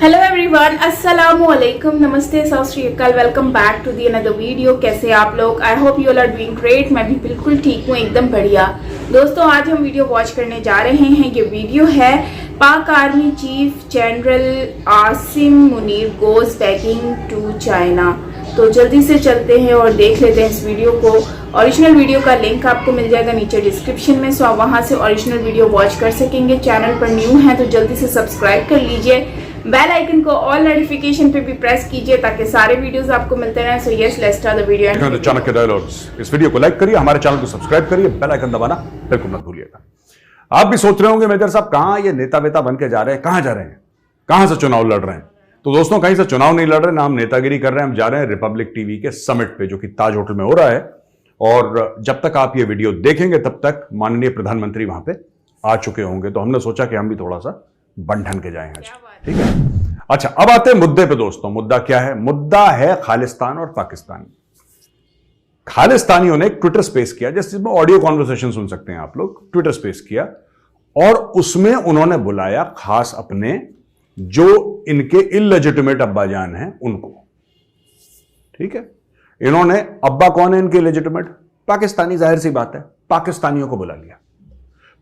Hello everyone, अस्सलाम वालेकुम, नमस्ते, सत श्री अकाल। Welcome back to the another video. कैसे हैं आप लोग? I hope you all are doing great. मैं भी बिल्कुल ठीक हूँ, एकदम बढ़िया। दोस्तों, आज हम वीडियो वॉच करने जा रहे हैं। ये वीडियो है Pak army chief general Asim Munir goes begging to China. तो जल्दी से चलते हैं और देख लेते हैं इस वीडियो को। ओरिजिनल वीडियो का लिंक आपको मिल जाएगा नीचे डिस्क्रिप्शन में, सो आप वहां से ओरिजिनल वीडियो वॉच कर सकेंगे। चैनल पर न्यू है तो जल्दी से सब्सक्राइब कर लीजिए। बेल आइकन को ऑल नोटिफिकेशन पे भी प्रेस कीजिए ताकि सारे वीडियोस आपको मिलते रहें। So yes, let's start the video. Chanakya dialogues, इस वीडियो को लाइक करिए, हमारे चैनल को सब्सक्राइब करिए, बेल आइकन दबाना बिल्कुल मत भूलिएगा। आप भी सोच रहे होंगे मेजर साहब कहां ये नेता वेता बन के जा रहे हैं, कहां जा रहे हैं, कहां से चुनाव लड़ रहे हैं? तो दोस्तों, कहीं से चुनाव नहीं लड़ रहे, ना हम नेतागिरी कर रहे हैं। हम जा रहे हैं रिपब्लिक टीवी के समिट पे, जो कि ताज होटल में हो रहा है। और जब तक आप ये वीडियो देखेंगे तब तक माननीय प्रधानमंत्री वहां पे आ चुके होंगे। तो हमने सोचा कि हम भी थोड़ा सा बन ठन के जाएंगे, ठीक है। अच्छा, अब आते हैं मुद्दे पे दोस्तों। मुद्दा क्या है? मुद्दा है खालिस्तान और पाकिस्तान। खालिस्तानियों ने एक ट्विटर स्पेस किया, जिसमें ऑडियो कॉन्वर्सेशन सुन सकते हैं आप लोग। ट्विटर स्पेस किया और उसमें उन्होंने बुलाया खास अपने जो इनके इलेजिटिमेट अब्बाजान हैं उनको, ठीक है। इन्होंने, अब्बा कौन है इनके इलेजिटिमेट? पाकिस्तानी, जाहिर सी बात है। पाकिस्तानियों को बुला लिया,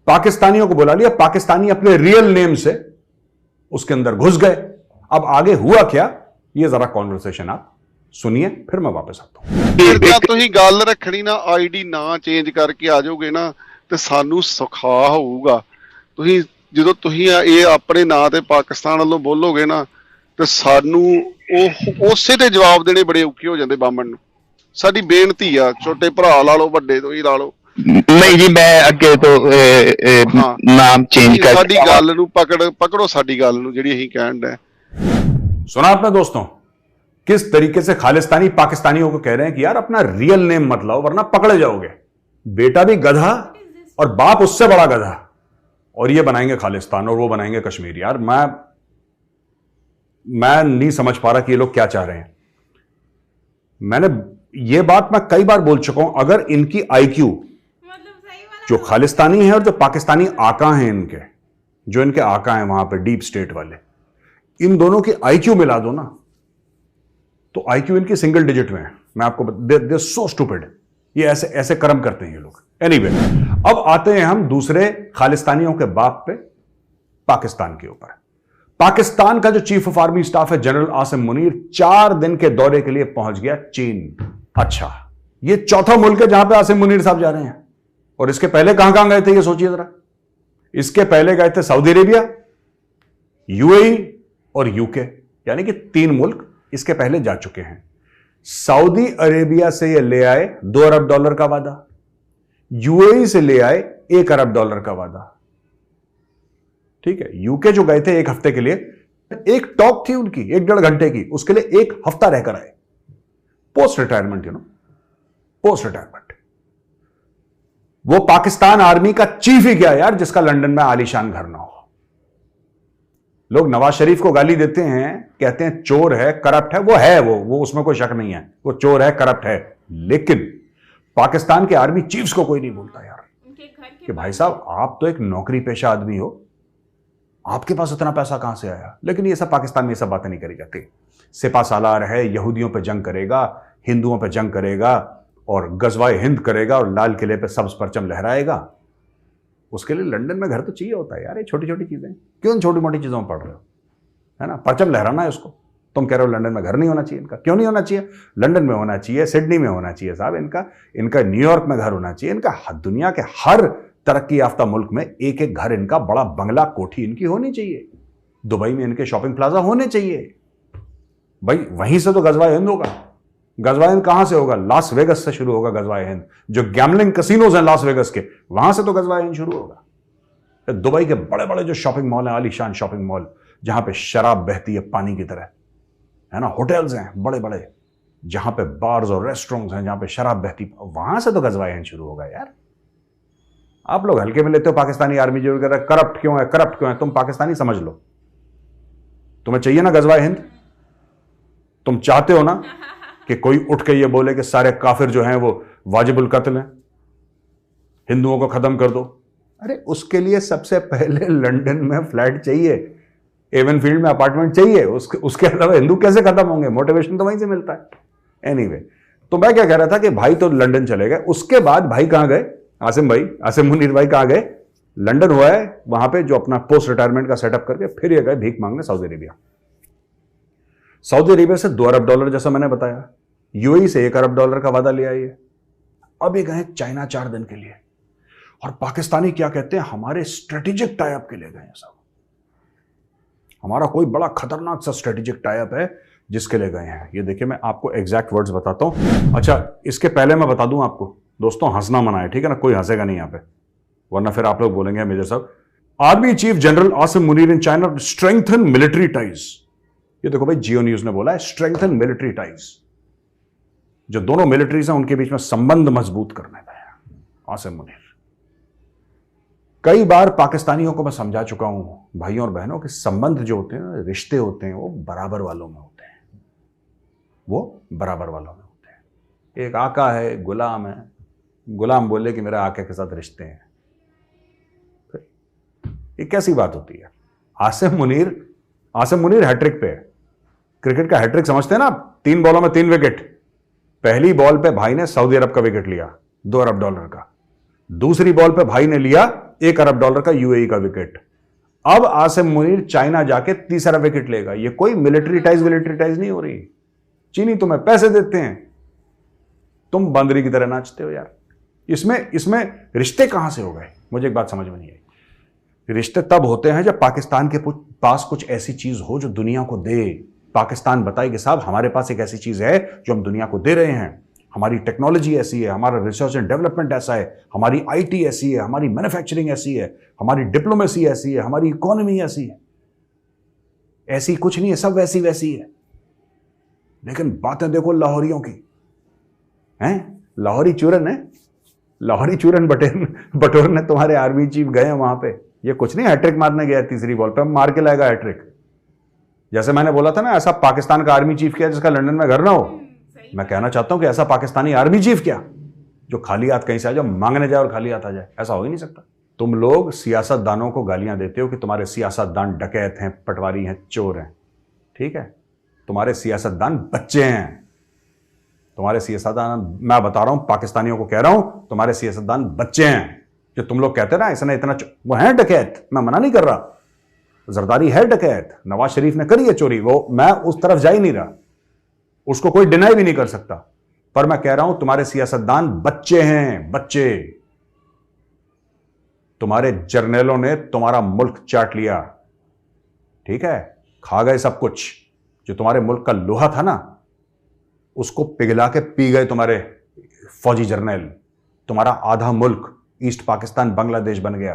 पाकिस्तानियों को बुला लिया। पाकिस्तानी अपने रियल नेम से उसके अंदर घुस गए। अब आगे हुआ क्या, ये जरा कॉन्वर्सेशन आप सुनिए, फिर मैं वापस आता हूं। ਤੁਸੀਂ ਗੱਲ ਰੱਖਣੀ ਨਾ, ਆਈਡੀ ਨਾ ਚੇਂਜ ਕਰਕੇ ਆ ਜਾਓਗੇ ਨਾ ਤੇ ਸਾਨੂੰ ਸੁਖਾ ਹੋਊਗਾ। ਤੁਸੀਂ ਜਦੋਂ ਤੁਸੀਂ ਇਹ ਆਪਣੇ ਨਾਂ ਤੇ ਪਾਕਿਸਤਾਨ ਵੱਲੋਂ ਬੋਲੋਗੇ ਨਾ ਤੇ ਸਾਨੂੰ ਉਹ ਉਸੇ ਤੇ ਜਵਾਬ ਦੇਣੇ ਬੜੇ ਔਖੇ ਹੋ ਜਾਂਦੇ ਬਾਮਣ ਨੂੰ। ਸਾਡੀ ਬੇਨਤੀ ਆ, ਛੋਟੇ ਭਰਾ ਲਾ ਲਓ, ਵੱਡੇ ਤੋਂ ਹੀ ਲਾ ਲਓ। नहीं जी, मैं अगे तो नाम चेंज कर ਸਾਡੀ ਗੱਲ ਨੂੰ ਪਕੜੋ ਸਾਡੀ ਗੱਲ ਨੂੰ ਜਿਹੜੀ ਅਸੀਂ ਕਹਿਣ ਦੇ। सुना आपने दोस्तों किस तरीके से खालिस्तानी पाकिस्तानियों को कह रहे हैं कि यार अपना रियल नेम मत लाओ वरना पकड़े जाओगे। बेटा भी गधा और बाप उससे बड़ा गधा, और ये बनाएंगे खालिस्तान और वो बनाएंगे कश्मीर। यार मैं नहीं समझ पा रहा कि ये लोग क्या चाह रहे हैं। मैंने ये बात मैं कई बार बोल चुका हूं, अगर इनकी आईक्यू जो खालिस्तानी है और जो पाकिस्तानी आका हैं इनके, जो इनके आका हैं वहां पर डीप स्टेट वाले, इन दोनों की आईक्यू मिला दो ना तो आईक्यू इनकी सिंगल डिजिट में है। मैं आपको दे सो स्टूपिड, ये ऐसे कर्म करते हैं ये लोग। एनीवे, अब आते हैं हम दूसरे खालिस्तानियों के बाप पे, पाकिस्तान के ऊपर। पाकिस्तान का जो चीफ ऑफ आर्मी स्टाफ है जनरल आसिम मुनीर 4 दिन के दौरे के लिए पहुंच गया चीन। अच्छा, ये चौथा मुल्क है जहां पे आसिम मुनीर साहब जा रहे हैं। और इसके पहले कहां कहां गए थे ये सोचिए जरा। इसके पहले गए थे सऊदी अरेबिया, यूएई और यूके, यानी कि 3 मुल्क इसके पहले जा चुके हैं। सऊदी अरेबिया से ये ले आए $2 अरब का वादा, यूएई से ले आए $1 अरब का वादा, ठीक है। यूके जो गए थे 1 हफ्ते के लिए, एक टॉक थी उनकी 1-1.5 घंटे की, उसके लिए 1 हफ्ता रहकर आए। Post retirement, post retirement. वो पाकिस्तान आर्मी का चीफ ही क्या यार, जिसका लंदन में आलीशान घर ना हो। लोग नवाज शरीफ को गाली देते हैं, कहते हैं चोर है, करप्ट है। वो है, वो उसमें कोई शक नहीं है, वो चोर है, करप्ट है। लेकिन पाकिस्तान के आर्मी चीफ्स को कोई नहीं बोलता यार कि भाई साहब आप तो एक नौकरी पेशा आदमी हो, आपके पास इतना पैसा कहां से आया। लेकिन ये सब पाकिस्तान में ये सब बातें नहीं करी जाती। सिपा सालार है, यहूदियों पर जंग करेगा, हिंदुओं पर जंग करेगा और गजवाए हिंद करेगा और लाल किले पर सब्ज परचम लहराएगा। उसके लिए लंदन में घर तो चाहिए होता है यार। ये छोटी छोटी चीजें क्यों छोटी मोटी चीजों में पढ़ रहे हो, है ना? परचम लहराना है उसको। तुम कह रहे हो लंदन में घर नहीं होना चाहिए इनका। क्यों नहीं होना चाहिए? लंदन में होना चाहिए, सिडनी में होना चाहिए साहब इनका न्यूयॉर्क में घर होना चाहिए इनका। दुनिया के हर तरक्की याफ्ता मुल्क में एक एक घर इनका, बड़ा बंगला कोठी इनकी होनी चाहिए। दुबई में इनके शॉपिंग प्लाजा होने चाहिए भाई। वहीं से तो गजवाए हिंद होगा। गजवाए हिंद कहां से होगा? लास वेगस से शुरू होगा गजवाए हिंद। जो गैमलिंग कसिनोज हैं लास वेगस के, वहां से तो गजवाए हिंद शुरू होगा। दुबई के बड़े बड़े जो शॉपिंग मॉल हैं, आलीशान शॉपिंग मॉल, जहां पे शराब बहती है पानी की तरह, है ना। होटल्स हैं बड़े बड़े, जहां पे बार्स और रेस्टोरेंट्स हैं, जहां पे शराब बहती, वहां से तो गजवाए हिंद शुरू होगा यार। आप लोग हल्के में लेते हो पाकिस्तानी आर्मी जो कह रहा है करप्ट क्यों है, करप्ट क्यों है। तुम पाकिस्तानी समझ लो, तुम्हें चाहिए ना गजवाए हिंद? तुम चाहते हो ना कि कोई उठ के ये बोले कि सारे काफिर जो हैं वो वाजिबुल कत्ल हैं, हिंदुओं को खत्म कर दो। अरे उसके लिए सबसे पहले लंदन में फ्लैट चाहिए, एवन फील्ड में अपार्टमेंट चाहिए, उसके अलावा हिंदू कैसे खत्म होंगे? मोटिवेशन तो वहीं से मिलता है। एनीवे, तो मैं क्या कह रहा था कि भाई तो लंदन चले गए, उसके बाद भाई कहां गए? आसिम मुनीर भाई कहां गए? लंदन हुआ है, वहां पे जो अपना पोस्ट रिटायरमेंट का सेटअप करके फिर ये गए भीख मांगने सऊदी अरेबिया। सऊदी अरेबिया से $2 अरब जैसा मैंने बताया, यूएई से $1 अरब का वादा लिया ये। अब ये गए चाइना 4 दिन के लिए, और पाकिस्तानी क्या कहते हैं, हमारे स्ट्रेटेजिक टाइप के लिए गए हैं सब। हमारा कोई बड़ा खतरनाक सा स्ट्रेटेजिक टाइप है जिसके लिए गए हैं। ये देखिए, मैं आपको एग्जैक्ट वर्ड्स बताता हूं। अच्छा, इसके पहले मैं बता दूं आपको, दोस्तों हंसना मना है, ठीक है ना? कोई हंसेगा नहीं यहां पे, वरना फिर आप लोग बोलेंगे मेजर साहब। Army chief general Asim Munir in China strengthen military ties. ये देखो भाई, जियो न्यूज ने बोला है स्ट्रेंथन मिलिट्री टाइज, जो दोनों मिलिट्रीज हैं उनके बीच में संबंध मजबूत करने में है आसिम मुनीर। कई बार पाकिस्तानियों को मैं समझा चुका हूं भाइयों और बहनों, कि संबंध जो होते हैं, रिश्ते होते हैं, वो बराबर वालों में होते हैं, वो बराबर वालों में होते हैं। एक आका है, गुलाम है, गुलाम बोले कि मेरा आका के साथ रिश्ते हैं, ये कैसी बात होती है? आसिम मुनीर हैट्रिक पे है, क्रिकेट का हैट्रिक समझते हैं ना आप? 3 बॉलों में 3 विकेट। पहली बॉल पे भाई ने सऊदी अरब का विकेट लिया, $2 अरब का। दूसरी बॉल पे भाई ने लिया $1 अरब का यूएई का विकेट। अब आसिम मुनीर चाइना जाके तीसरा विकेट लेगा। ये कोई मिलिट्री टाइज नहीं हो रही। चीनी तुम्हें पैसे देते हैं, तुम बंदरी की तरह नाचते हो यार। इसमें रिश्ते कहां से हो गए? मुझे एक बात समझ में नहीं आई। रिश्ते तब होते हैं जब पाकिस्तान के पास कुछ ऐसी चीज हो जो दुनिया को दे। पाकिस्तान बताए कि साहब हमारे पास एक ऐसी चीज है जो हम दुनिया को दे रहे हैं, हमारी टेक्नोलॉजी ऐसी है, हमारा रिसर्च एंड डेवलपमेंट ऐसा है, हमारी आईटी ऐसी है, हमारी मैन्युफैक्चरिंग ऐसी है, हमारी डिप्लोमेसी ऐसी है, हमारी इकोनॉमी ऐसी है। ऐसी कुछ नहीं है, सब वैसी वैसी है। लेकिन बातें देखो लाहौरियों की हैं, लाहौरी चूरन बटोर ने तुम्हारे आर्मी चीफ गए वहां पे। ये कुछ नहीं हैट्रिक मारने गया, तीसरी बॉल पे मार के लाएगा हैट्रिक। जैसे मैंने बोला था ना, ऐसा पाकिस्तान का आर्मी चीफ क्या जिसका लंदन में घर ना हो। मैं कहना चाहता हूं कि ऐसा पाकिस्तानी आर्मी चीफ क्या जो खाली हाथ कहीं से आ जाए, मांगने जाए और खाली हाथ आ जाए। ऐसा हो ही नहीं सकता। तुम लोग सियासतदानों को गालियां देते हो कि तुम्हारे सियासतदान डकैत हैं, पटवारी हैं, चोर हैं। ठीक है, तुम्हारे सियासतदान बच्चे हैं। तुम्हारे सियासतदान, मैं बता रहा हूं, पाकिस्तानियों को कह रहा हूं, तुम्हारे सियासतदान बच्चे हैं। जो तुम लोग कहते हैं ना इसने इतना, वो है डकैत, मैं मना नहीं कर रहा। जरदारी है डकैत, नवाज शरीफ ने करी है चोरी, वो मैं उस तरफ जा ही नहीं रहा, उसको कोई डिनाई भी नहीं कर सकता। पर मैं कह रहा हूं तुम्हारे सियासतदान बच्चे हैं, बच्चे। तुम्हारे जर्नलों ने तुम्हारा मुल्क चाट लिया, ठीक है, खा गए सब कुछ। जो तुम्हारे मुल्क का लोहा था ना, उसको पिघला के पी गए तुम्हारे फौजी जर्नल। तुम्हारा आधा मुल्क ईस्ट पाकिस्तान बांग्लादेश बन गया।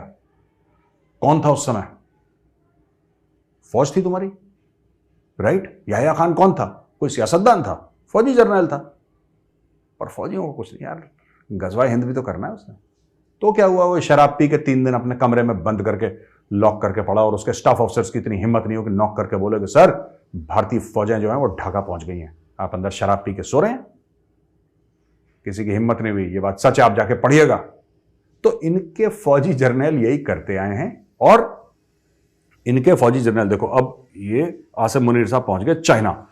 कौन था उस समय? फौज थी तुम्हारी, राइट? याह्या खान कौन था? कोई सियासतदान था? फौजी जर्नल था। पर फौजियों को कुछ नहीं यार, गजवा हिंद भी तो करना है उसने। तो क्या हुआ, वो शराब पी के 3 दिन अपने कमरे में बंद करके लॉक करके पड़ा, और उसके स्टाफ ऑफिसर्स की इतनी हिम्मत नहीं हो कि नॉक करके बोले कि सर भारतीय फौजें जो हैं वो ढाका पहुंच गई हैं, आप अंदर शराब पी के सो रहे हैं। किसी की हिम्मत नहीं हुई। ये बात सच है, आप जाके पढ़िएगा। तो इनके फौजी जर्नल यही करते आए हैं। और इनके फौजी जर्नल देखो, अब ये आसिम मुनीर साहब पहुंच गए चाइना।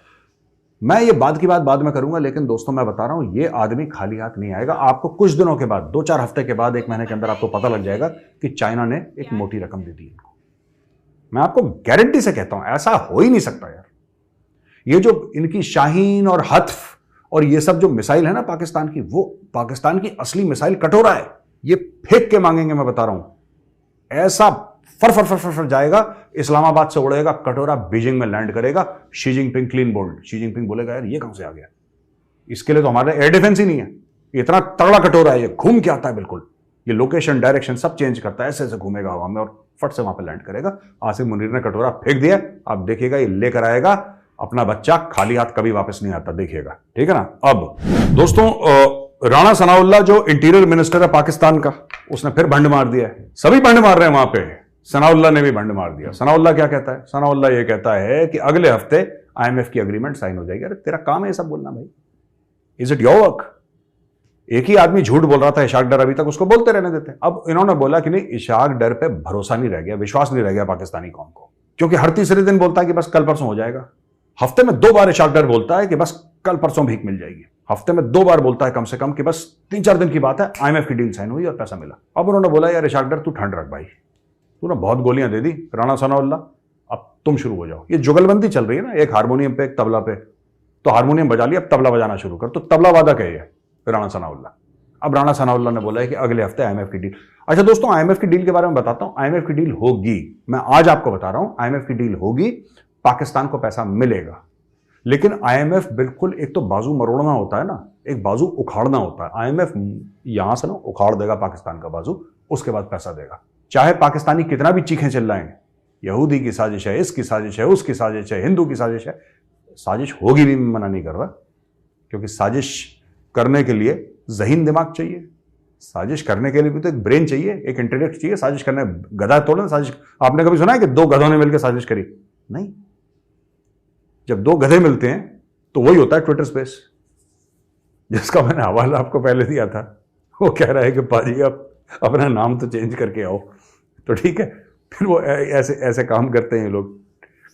मैं ये बात की बात बाद में करूंगा, लेकिन दोस्तों मैं बता रहा हूं, ये आदमी खाली हाथ नहीं आएगा। आपको कुछ दिनों के बाद, 2-4 हफ्ते के बाद, 1 महीने के अंदर आपको पता लग जाएगा कि चाइना ने एक मोटी रकम दे दी इनको। मैं आपको गारंटी से कहता हूं, ऐसा हो ही नहीं सकता यार। ये जो इनकी शाहीन और हत्फ और ये सब जो मिसाइल है ना पाकिस्तान की, वो पाकिस्तान की असली मिसाइल कटोरा है। ये फेंक के मांगेंगे, मैं बता रहा हूं। ऐसा फर फर फर फर फर जाएगा, इस्लामाबाद से उड़ेगा, कटोरा बीजिंग में लैंड करेगा। Xi Jinping clean bowled, Xi Jinping बोलेगा यार ये कहां से आ गया, इसके लिए तो हमारे एयर डिफेंस ही नहीं है। इतना तगड़ा कटोरा है, ये घूम के आता है बिल्कुल, ये लोकेशन डायरेक्शन सब चेंज करता है, ऐसे ऐसे घूमेगा हवा में और फट से वहां पर लैंड करेगा। आसिम मुनीर ने कटोरा फेंक दिया, आप देखिएगा ये लेकर आएगा अपना बच्चा, खाली हाथ कभी वापस नहीं आता, देखिएगा, ठीक है ना। अब दोस्तों, राणा सनाउल्लाह जो इंटीरियर मिनिस्टर है पाकिस्तान का, उसने फिर भंड मार दिया है। सभी भंड मार रहे हैं वहां पे, सनाउल्लाह ने भी भंड मार दिया। सनाउल्लाह क्या कहता है? सनाउल्लाह ये कहता है कि अगले हफ्ते IMF की एग्रीमेंट साइन हो जाएगी। अरे तेरा काम है ये सब बोलना भाई, इज इट योर वर्क? एक ही आदमी झूठ बोल रहा था, इशाक डर, अभी तक उसको बोलते रहने देते। अब इन्होंने बोला कि नहीं, इशाक डर पे भरोसा नहीं रह गया, विश्वास नहीं रह गया पाकिस्तानी कौम को। क्योंकि हर तीसरे दिन बोलता है कि बस कल परसों हो जाएगा। हफ्ते में 2 बार इशाक डार बोलता है कि बस कल परसों भीख मिल जाएगी। हफ्ते में 2 बार बोलता है कम से कम कि बस 3-4 दिन की बात है, IMF की डील साइन हुई और पैसा मिला। अब उन्होंने बोला यार इशाक डार तू ठंड रख भाई, तूने बहुत गोलियां दे दी राणा सनाउल्लाह, अब तुम शुरू हो जाओ। ये जुगलबंदी चल रही है ना, एक हारमोनियम पे एक तबला पे, तो हारमोनियम बजा लिया अब तबला बजाना शुरू कर, तो तबला वादक है ये राणा सनाउल्लाह। अब राणा सनाउल्लाह ने बोला है कि अगले हफ्ते IMF की डील। अच्छा दोस्तों, IMF की डील के बारे में बताता हूं। IMF की डील होगी, मैं आज आपको बता रहा हूं, IMF की डील होगी, पाकिस्तान को पैसा मिलेगा। लेकिन IMF बिल्कुल, एक तो बाजू मरोड़ना होता है ना, एक बाजू उखाड़ना होता है। IMF यहां से ना उखाड़ देगा पाकिस्तान का बाजू, उसके बाद पैसा देगा। चाहे पाकिस्तानी कितना भी चीखें चिल्लाएं, यहूदी की साजिश है, इसकी साजिश है, उसकी साजिश है, हिंदू की साजिश है, साजिश होगी भी, मैं मना नहीं कर रहा, क्योंकि साजिश करने के लिए ज़हीन दिमाग चाहिए, साजिश करने के लिए भी तो एक ब्रेन चाहिए, एक इंटेलेक्ट चाहिए। साजिश करने गधा तोड़े ना साजिश। आपने कभी सुना है कि 2 गधों ने मिलकर साजिश करी? नहीं। जब 2 गधे मिलते हैं तो वही होता है ट्विटर स्पेस, जिसका मैंने हवाला आपको पहले दिया था। वो कह रहा है कि पाजी आप अपना नाम तो चेंज करके आओ, तो ठीक है। फिर वो ऐसे ऐसे काम करते हैं ये लोग।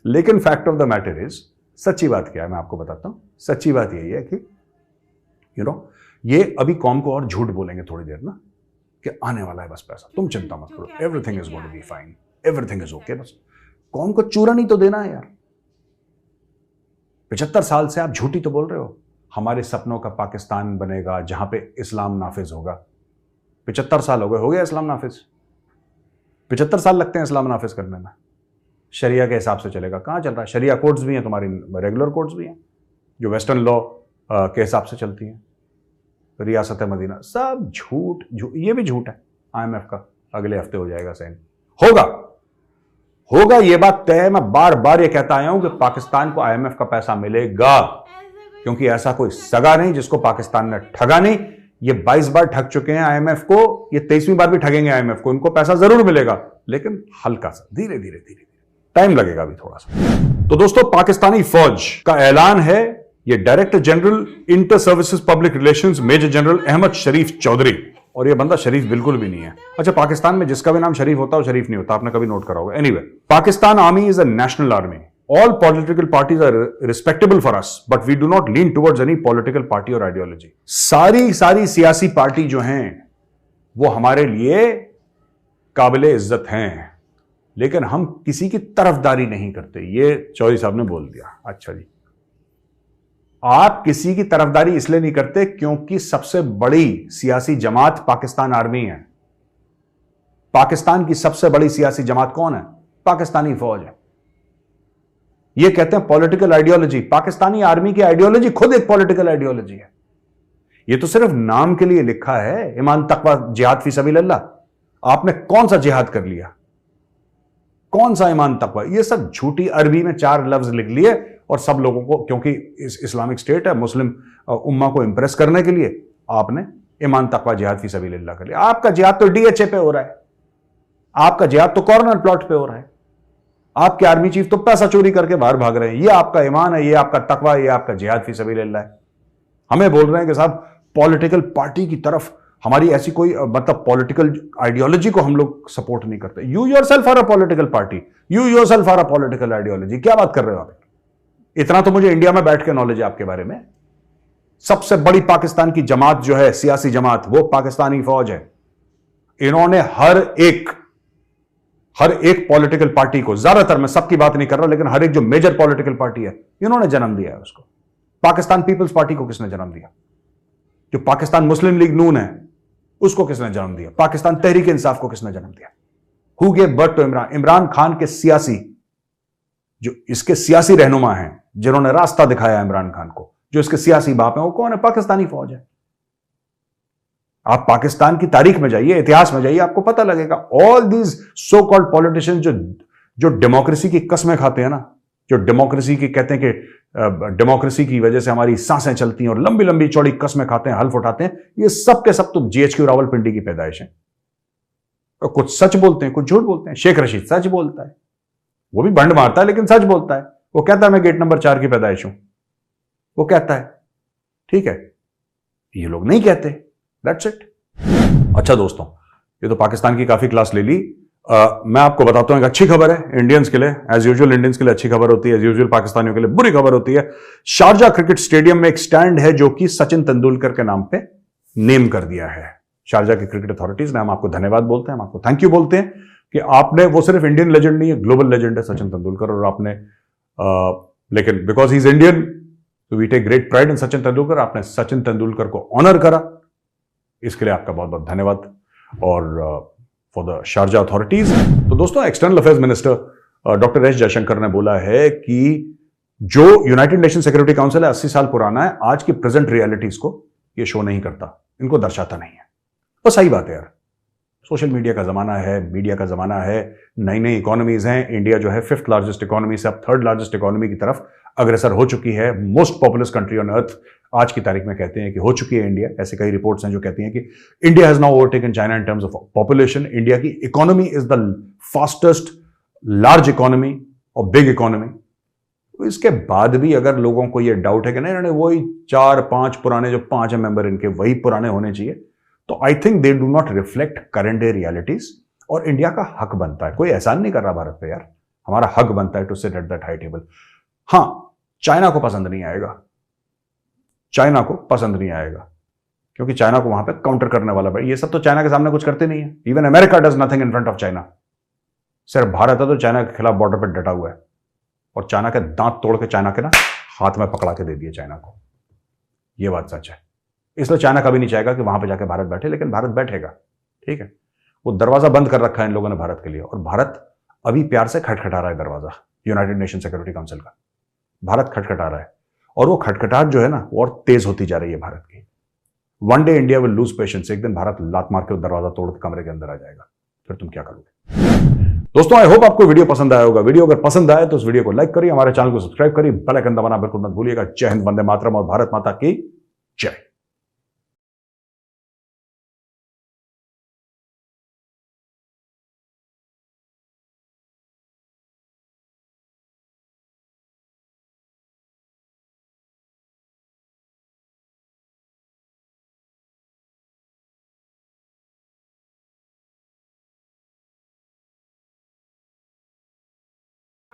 लेकिन fact of the matter is, सच्ची बात क्या है मैं आपको बताता हूं। सच्ची बात यही है कि ये अभी कौम को और झूठ बोलेंगे थोड़ी देर ना कि आने वाला है बस पैसा, तुम चिंता मत करो, everything is going to be fine, everything is okay. बस कौम को चूरा नहीं तो देना है यार। 75 साल से आप झूठी तो बोल रहे हो, हमारे सपनों का पाकिस्तान बनेगा जहां पे इस्लाम नाफिज होगा। 75 साल हो गया इस्लाम नाफिज। 75 साल लगते हैं इस्लाम नाफिज करने में। शरिया के हिसाब से चलेगा, कहां चल रहा है? शरिया कोर्ट्स भी हैं, तुम्हारी रेगुलर कोर्ट्स भी हैं जो वेस्टर्न लॉ के हिसाब से चलती हैं। रियासत मदीना, सब झूठ। ये भी झूठ है। IMF का अगले हफ्ते हो जाएगा साइन, होगा, ये बात तय है। मैं बार बार ये कहता आया हूं कि पाकिस्तान को IMF का पैसा मिलेगा, क्योंकि ऐसा कोई सगा नहीं जिसको पाकिस्तान ने ठगा नहीं। ये 22 बार ठग चुके हैं IMF को, ये 23वीं बार भी ठगेंगे IMF को। इनको पैसा जरूर मिलेगा, लेकिन हल्का सा, धीरे धीरे टाइम लगेगा भी थोड़ा सा। तो दोस्तों, पाकिस्तानी फौज का ऐलान है, ये director general inter services public relations major general Ahmed Sharif Chaudhry, और ये बंदा शरीफ बिल्कुल भी नहीं है। अच्छा, पाकिस्तान में जिसका भी नाम शरीफ होता है वो शरीफ नहीं होता, आपने कभी नोट करा होगा। Anyway, Pakistan army is a national army. All political parties are respectable for us, but we do not lean towards any political party और आइडियोलॉजी। सारी सियासी पार्टी जो हैं वो हमारे लिए काबिले इज्जत हैं, लेकिन हम किसी की तरफदारी नहीं करते। ये चौधरी साहब ने बोल दिया। अच्छा जी, आप किसी की तरफदारी इसलिए नहीं करते क्योंकि सबसे बड़ी सियासी जमात पाकिस्तान आर्मी है। पाकिस्तान की सबसे बड़ी सियासी जमात कौन है? पाकिस्तानी फौज है। ये कहते हैं पॉलिटिकल आइडियोलॉजी। पाकिस्तानी आर्मी की आइडियोलॉजी खुद एक पॉलिटिकल आइडियोलॉजी है। ये तो सिर्फ नाम के लिए लिखा है, ईमान तकवा जिहाद फी सबीलिल्लाह। आपने कौन सा जिहाद कर लिया? कौन सा ईमान तकवा? ये सब झूठी अरबी में 4 लफ्ज लिख लिए और सब लोगों को, क्योंकि इस्लामिक स्टेट है, मुस्लिम उम्मा को इंप्रेस करने के लिए आपने ईमान तकवा जिहाद फी सबीलिल्लाह कर लिया। आपका जिहाद तो DHA पे हो रहा है, आपका जिहाद तो कॉर्नर प्लॉट पे हो रहा है, आपके आर्मी चीफ तो पैसा चोरी करके बाहर भाग रहे हैं। ये आपका ईमान है, ये आपका तकवा है, ये आपका जिहाद फी सबीलिल्लाह है। हमें बोल रहे हैं कि साहब पॉलिटिकल पार्टी की तरफ हमारी ऐसी कोई मतलब पॉलिटिकल आइडियोलॉजी को हम लोग सपोर्ट नहीं करते। You yourself are a political party, you yourself are a political ideology. क्या बात कर रहे हो आप? इतना तो मुझे इंडिया में बैठ के नॉलेज है आपके बारे में। सबसे बड़ी पाकिस्तान की जमात जो है, सियासी जमात, वो पाकिस्तानी फौज है। इन्होंने हर एक पॉलिटिकल पार्टी को, ज्यादातर, मैं सबकी बात नहीं कर रहा, लेकिन हर एक जो मेजर पॉलिटिकल पार्टी है, इन्होंने जन्म दिया है उसको। पाकिस्तान पीपल्स पार्टी को किसने जन्म दिया? जो पाकिस्तान मुस्लिम लीग नून है, उसको किसने जन्म दिया? पाकिस्तान तहरीक इंसाफ को किसने जन्म दिया? Who gave birth to Imran? Imran Khan के सियासी, जो इसके सियासी रहनुमा हैं, जिन्होंने रास्ता दिखाया इमरान खान को, जो इसके सियासी बाप हैं, वो कौन है? पाकिस्तानी फौज है। आप पाकिस्तान की तारीख में जाइए, इतिहास में जाइए, आपको पता लगेगा। All these so called politicians जो डेमोक्रेसी की कसमें खाते हैं ना, जो डेमोक्रेसी की कहते हैं कि डेमोक्रेसी की वजह से हमारी सांसें चलती हैं और लंबी लंबी चौड़ी कसमें खाते हैं, हल्फ उठाते हैं, ये सब के सब तो GHQ रावलपिंडी की पैदाइश है। कुछ सच बोलते हैं, कुछ झूठ बोलते हैं। शेख रशीद सच बोलता है, वो भी भंड मारता है लेकिन सच बोलता है। वो कहता है मैं गेट नंबर 4 की पैदाइश हूं, वो कहता है, ठीक है। ये लोग नहीं कहते, दैट्स इट। अच्छा दोस्तों, ये तो पाकिस्तान की काफी क्लास ले ली। मैं आपको बताता हूं एक अच्छी खबर है इंडियंस के लिए, एज यूजुअल इंडियंस के लिए अच्छी खबर होती है, एज यूजुअल पाकिस्तानियों के लिए बुरी खबर होती है। शारजा क्रिकेट स्टेडियम में एक स्टैंड है जो कि सचिन तेंदुलकर के नाम पे नेम कर दिया है शारजा की क्रिकेट अथॉरिटीज ने। हम आपको धन्यवाद बोलते हैं, हम आपको थैंक यू बोलते हैं कि आपने, वो सिर्फ इंडियन लेजेंड नहीं है, ग्लोबल लेजेंड है सचिन तेंदुलकर, और आपने लेकिन बिकॉज ही इज इंडियन तो we take great pride in Sachin Tendulkar, आपने सचिन तेंदुलकर को ऑनर करा, इसके लिए आपका बहुत बहुत धन्यवाद। और फॉर द शारजा अथॉरिटीज। तो दोस्तों, external affairs minister doctor S Jaishankar ने बोला है कि जो यूनाइटेड नेशन सिक्योरिटी काउंसिल है 80 साल पुराना है, आज की प्रेजेंट रियलिटीज को ये शो नहीं करता, इनको दर्शाता नहीं है। तो सही बात है यार, सोशल मीडिया का जमाना है, मीडिया का जमाना है, नई नई इकोनॉमीज हैं। इंडिया जो है 5th लार्जेस्ट इकोनॉमी से अब 3rd लार्जेस्ट इकोनॉमी की तरफ अग्रसर हो चुकी है। Most populous country on earth आज की तारीख में कहते हैं कि हो चुकी है इंडिया। ऐसे कई रिपोर्ट्स हैं जो कहती हैं कि India has now overtaken China in terms of population. India की economy is the fastest large economy और बिग इकोनॉमी। तो इसके बाद भी अगर लोगों को यह डाउट है कि नहीं नहीं वही 4-5 पुराने, जो 5 मेंबर इनके वही पुराने होने चाहिए, तो I think they do not reflect current day realities. और इंडिया का हक बनता है, कोई एहसान नहीं कर रहा भारत पे यार, हमारा हक बनता है to sit at that high table. हां, चाइना को पसंद नहीं आएगा, चाइना को पसंद नहीं आएगा, क्योंकि चाइना को वहां पे काउंटर करने वाला भाई, ये सब तो चाइना के सामने कुछ करते नहीं है। Even America does nothing in front of China. सिर्फ भारत है तो चाइना के खिलाफ बॉर्डर पर डटा हुआ है, और चाइना के दांत तोड़ के चाइना के ना हाथ में पकड़ा के दे दिए चाइना को। यह बात सच है। इसलिए चाइना कभी नहीं चाहेगा कि वहां पर जाके भारत बैठे, लेकिन भारत बैठेगा, ठीक है। वो दरवाजा बंद कर रखा है इन लोगों ने भारत के लिए, और भारत अभी प्यार से खटखटा रहा है दरवाजा यूनाइटेड नेशन सिक्योरिटी काउंसिल का। भारत खटखटा रहा है, और वो खटखटाहट जो है ना वो और तेज होती जा रही है भारत की। One day India will lose patience, एक दिन भारत लात मार के दरवाजा तोड़ के कमरे के अंदर आ जाएगा, फिर तुम क्या करोगे। दोस्तों, आई होप आपको वीडियो पसंद आया होगा। वीडियो अगर पसंद आए तो इस वीडियो को लाइक करिए, हमारे चैनल को सब्सक्राइब करिए, बेल आइकन दबाना बिल्कुल मत भूलिएगा। जय हिंद, वंदे मातरम, और भारत माता की जय।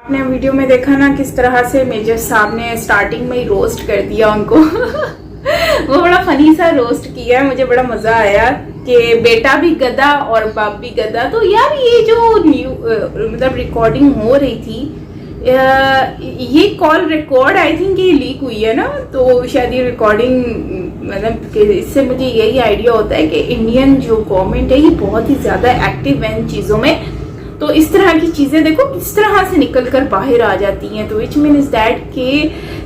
आपने वीडियो में देखा ना किस तरह से मेजर साहब ने स्टार्टिंग में ही रोस्ट कर दिया उनको। वो बड़ा फनी सा रोस्ट किया, मुझे बड़ा मजा आया कि बेटा भी गधा और बाप भी गधा। तो यार ये जो मतलब रिकॉर्डिंग हो रही थी, ये कॉल रिकॉर्ड आई थिंक ये लीक हुई है ना, तो शायद ये रिकॉर्डिंग मतलब इससे मुझे यही आइडिया होता है कि इंडियन जो गवर्नमेंट है ये बहुत ही ज्यादा एक्टिव है इन चीजों में। तो इस तरह की चीजें देखो किस तरह से निकल कर बाहर आ जाती हैं। तो विच मीन इज दैट कि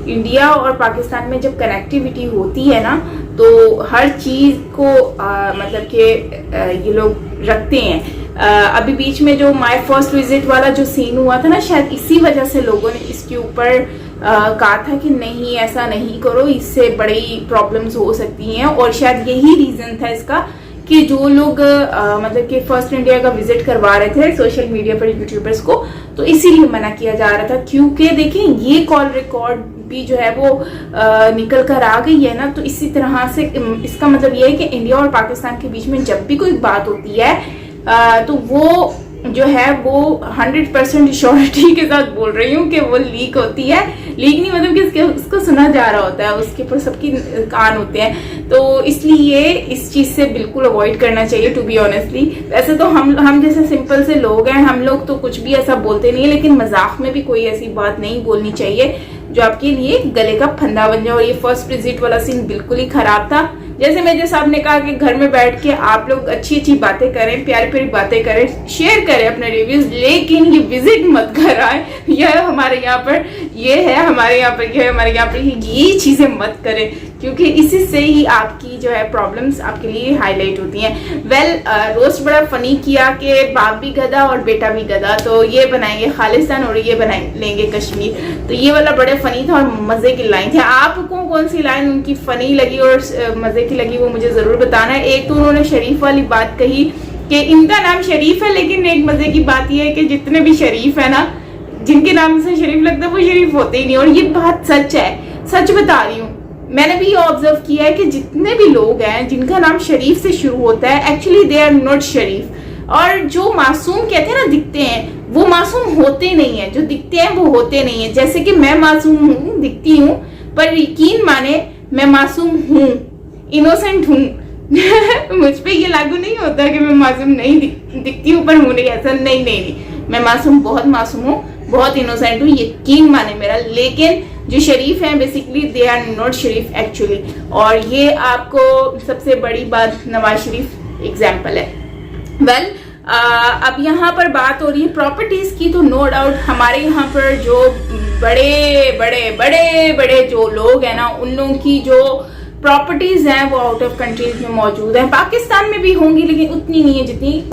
इंडिया और पाकिस्तान में जब कनेक्टिविटी होती है ना, तो हर चीज को मतलब कि ये लोग रखते हैं। अभी बीच में जो माय फर्स्ट विजिट वाला जो सीन हुआ था ना, शायद इसी वजह से लोगों ने इसके ऊपर कहा था कि नहीं ऐसा नहीं करो, इससे बड़ी प्रॉब्लम्स हो सकती हैं। और शायद यही रीजन था इसका कि जो लोग मतलब कि फर्स्ट इंडिया का विजिट करवा रहे थे सोशल मीडिया पर यूट्यूबर्स को, तो इसीलिए मना किया जा रहा था। क्योंकि देखें ये कॉल रिकॉर्ड भी जो है वो निकल कर आ गई है ना, तो इसी तरह से इसका मतलब ये है कि इंडिया और पाकिस्तान के बीच में जब भी कोई बात होती है तो वो जो है वो 100% श्योरिटी के साथ बोल रही हूँ कि वो लीक होती है। लीक नहीं मतलब कि उसको सुना जा रहा होता है, उसके ऊपर सबकी कान होते हैं। तो इसलिए इस चीज से बिल्कुल अवॉइड करना चाहिए टू बी ऑनेस्टली। वैसे तो हम जैसे सिंपल से लोग हैं, हम लोग तो कुछ भी ऐसा बोलते नहीं है, लेकिन मजाक में भी कोई ऐसी बात नहीं बोलनी चाहिए जो आपके लिए गले का फंदा बन जाए। और ये फर्स्ट विजिट वाला सीन बिल्कुल ही खराब था। जैसे मेजर साहब ने कहा कि घर में बैठ के आप लोग अच्छी अच्छी बातें करें, प्यारी प्यारी बातें करें, शेयर करें अपने रिव्यूज, लेकिन ये विजिट मत कराएं। यह हमारे यहाँ पर ये है, हमारे यहाँ पर ये है, हमारे यहाँ पर ये चीजें मत करें, क्योंकि इसी से ही आपकी जो है प्रॉब्लम्स आपके लिए हाईलाइट होती हैं। वेल रोस्ट बड़ा फनी किया कि बाप भी गधा और बेटा भी गधा, तो ये बनाएंगे खालिस्तान और ये बनाए लेंगे कश्मीर। तो ये वाला बड़े फनी था और मजे की लाइन थी। आपको कौन सी लाइन उनकी फनी लगी और मजे की लगी वो मुझे जरूर बताना है। एक तो उन्होंने शरीफ वाली बात कही कि इनका नाम शरीफ है, लेकिन एक मजे की बात यह है कि जितने भी शरीफ है ना, जिनके नाम से शरीफ लगता है वो शरीफ होते ही नहीं। और ये बात सच है, सच बता रही हूँ। मैंने भी ये ऑब्जर्व किया है कि जितने भी लोग हैं जिनका नाम शरीफ से शुरू होता है, एक्चुअली दे आर नॉट शरीफ। और जो मासूम कहते हैं ना दिखते हैं, वो मासूम होते नहीं है, जो दिखते हैं वो होते नहीं है। जैसे कि मैं मासूम हूँ, दिखती हूँ, पर यकीन माने मैं मासूम हूँ, इनोसेंट हूँ। मुझ पे ये लागू नहीं होता कि मैं मासूम नहीं दिखती हूँ पर हूँ नहीं, ऐसा नहीं, मैं मासूम, बहुत मासूम हूँ, बहुत इनोसेंट हूँ, यकीन माने मेरा। लेकिन जो शरीफ हैं बेसिकली दे आर नॉट शरीफ एक्चुअली। और ये आपको सबसे बड़ी बात नवाज शरीफ एग्जाम्पल है। वेल अब यहाँ पर बात हो रही है प्रॉपर्टीज की, तो नो डाउट हमारे यहाँ पर जो बड़े बड़े जो लोग हैं ना, उन लोगों की जो प्रॉपर्टीज हैं वो आउट ऑफ कंट्रीज में मौजूद है। पाकिस्तान में भी होंगी लेकिन उतनी नहीं है जितनी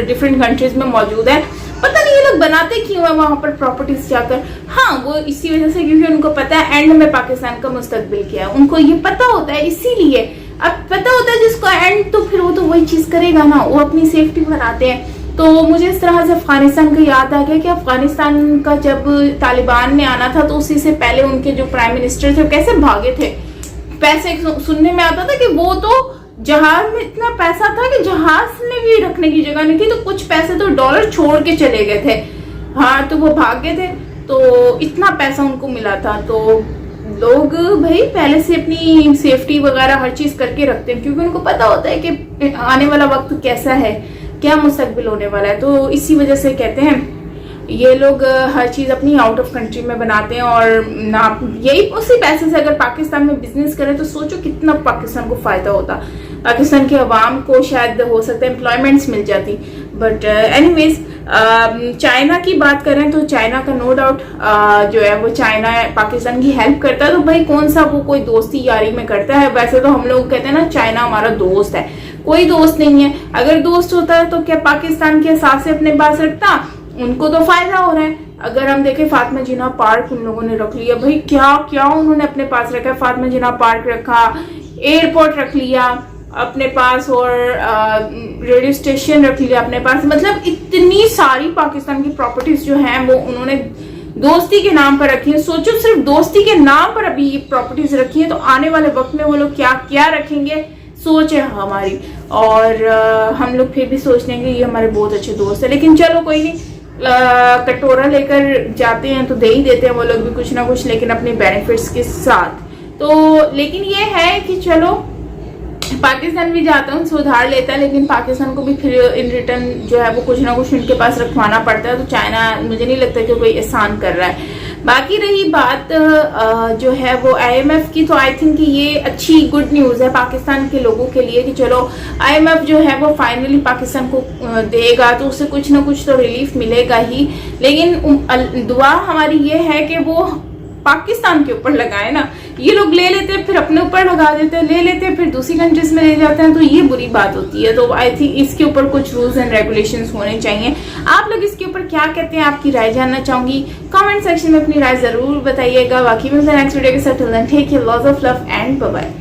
डिफरेंट कंट्रीज में मौजूद है। पता नहीं ये लोग बनाते क्यों है वहां पर प्रॉपर्टीज जाकर। हाँ, वो इसी वजह से क्योंकि उनको पता है एंड में पाकिस्तान का मुस्तकबिल क्या है, उनको ये पता होता है, इसीलिए। अब पता होता है जिसको एंड, तो फिर वो तो वही चीज करेगा ना, वो अपनी सेफ्टी बनाते हैं। तो मुझे इस तरह से अफगानिस्तान का याद आ गया कि अफगानिस्तान का जब तालिबान ने आना था तो उसी से पहले उनके जो प्राइम मिनिस्टर थे वो कैसे भागे थे। पैसे सुनने में आता था कि वो तो जहाज में इतना पैसा था कि जहाज में भी रखने की जगह नहीं थी, तो कुछ पैसे तो डॉलर छोड़ के चले गए थे। हाँ, तो वो भाग गए थे, तो इतना पैसा उनको मिला था। तो लोग भाई पहले से अपनी सेफ्टी वगैरह हर चीज करके रखते हैं, क्योंकि उनको पता होता है कि आने वाला वक्त कैसा है, क्या मुस्तकबिल होने वाला है। तो इसी वजह से कहते हैं ये लोग हर चीज अपनी आउट ऑफ कंट्री में बनाते हैं। और ना यही उसी पैसे से अगर पाकिस्तान में बिजनेस करें तो सोचो कितना पाकिस्तान को फायदा होता, पाकिस्तान के अवाम को शायद हो सकता है एम्प्लॉयमेंट्स मिल जाती। बट एनीवेज चाइना की बात करें तो चाइना का नो डाउट जो है वो चाइना पाकिस्तान की हेल्प करता है। तो भाई कौन सा वो कोई दोस्ती यारी में करता है। वैसे तो हम लोग कहते हैं ना चाइना हमारा दोस्त है, कोई दोस्त नहीं है। अगर दोस्त होता है तो क्या पाकिस्तान के साथ से अपने पास रखता, उनको तो फायदा हो रहा है। अगर हम देखें फातिमा जिन्ना पार्क उन लोगों ने रख लिया, भाई क्या क्या उन्होंने अपने पास रखा है। फातिमा जिन्ना पार्क रखा, एयरपोर्ट रख लिया अपने पास, और रेडियो स्टेशन रख लिया अपने पास। मतलब इतनी सारी पाकिस्तान की प्रॉपर्टीज जो हैं वो उन्होंने दोस्ती के नाम पर रखी है। सोचो सिर्फ दोस्ती के नाम पर अभी ये प्रॉपर्टीज रखी है, तो आने वाले वक्त में वो लोग क्या क्या रखेंगे सोच है हमारी। और हम लोग फिर भी सोचते हैं कि ये हमारे बहुत अच्छे दोस्त है, लेकिन चलो कोई नहीं, कटोरा लेकर जाते हैं तो दे ही देते हैं वो लोग भी कुछ ना कुछ, लेकिन अपने बेनिफिट्स के साथ। तो लेकिन ये है कि चलो पाकिस्तान भी जाता हूँ सुधार लेता है, लेकिन पाकिस्तान को भी फिर इन रिटर्न जो है वो कुछ ना कुछ उनके पास रखवाना पड़ता है। तो चाइना मुझे नहीं लगता कि कोई एहसान कर रहा है। बाकी रही बात जो है वो IMF की, तो आई थिंक ये अच्छी गुड न्यूज़ है पाकिस्तान के लोगों के लिए कि चलो IMF जो है वो फाइनली पाकिस्तान को देगा, तो उससे कुछ ना कुछ तो रिलीफ मिलेगा ही। लेकिन दुआ हमारी ये है कि वो पाकिस्तान के ऊपर लगाए ना। ये लोग ले लेते हैं फिर अपने ऊपर लगा देते हैं, ले लेते हैं फिर दूसरी कंट्रीज में ले जाते हैं, तो ये बुरी बात होती है। तो आई थिंक इसके ऊपर कुछ रूल्स एंड रेगुलेशंस होने चाहिए। आप लोग इसके ऊपर क्या कहते हैं, आपकी राय जानना चाहूंगी। कमेंट सेक्शन में अपनी राय जरूर बताइएगा। बाकी मैं नेक्स्ट वीडियो के साथ take care, lots of love and bye bye.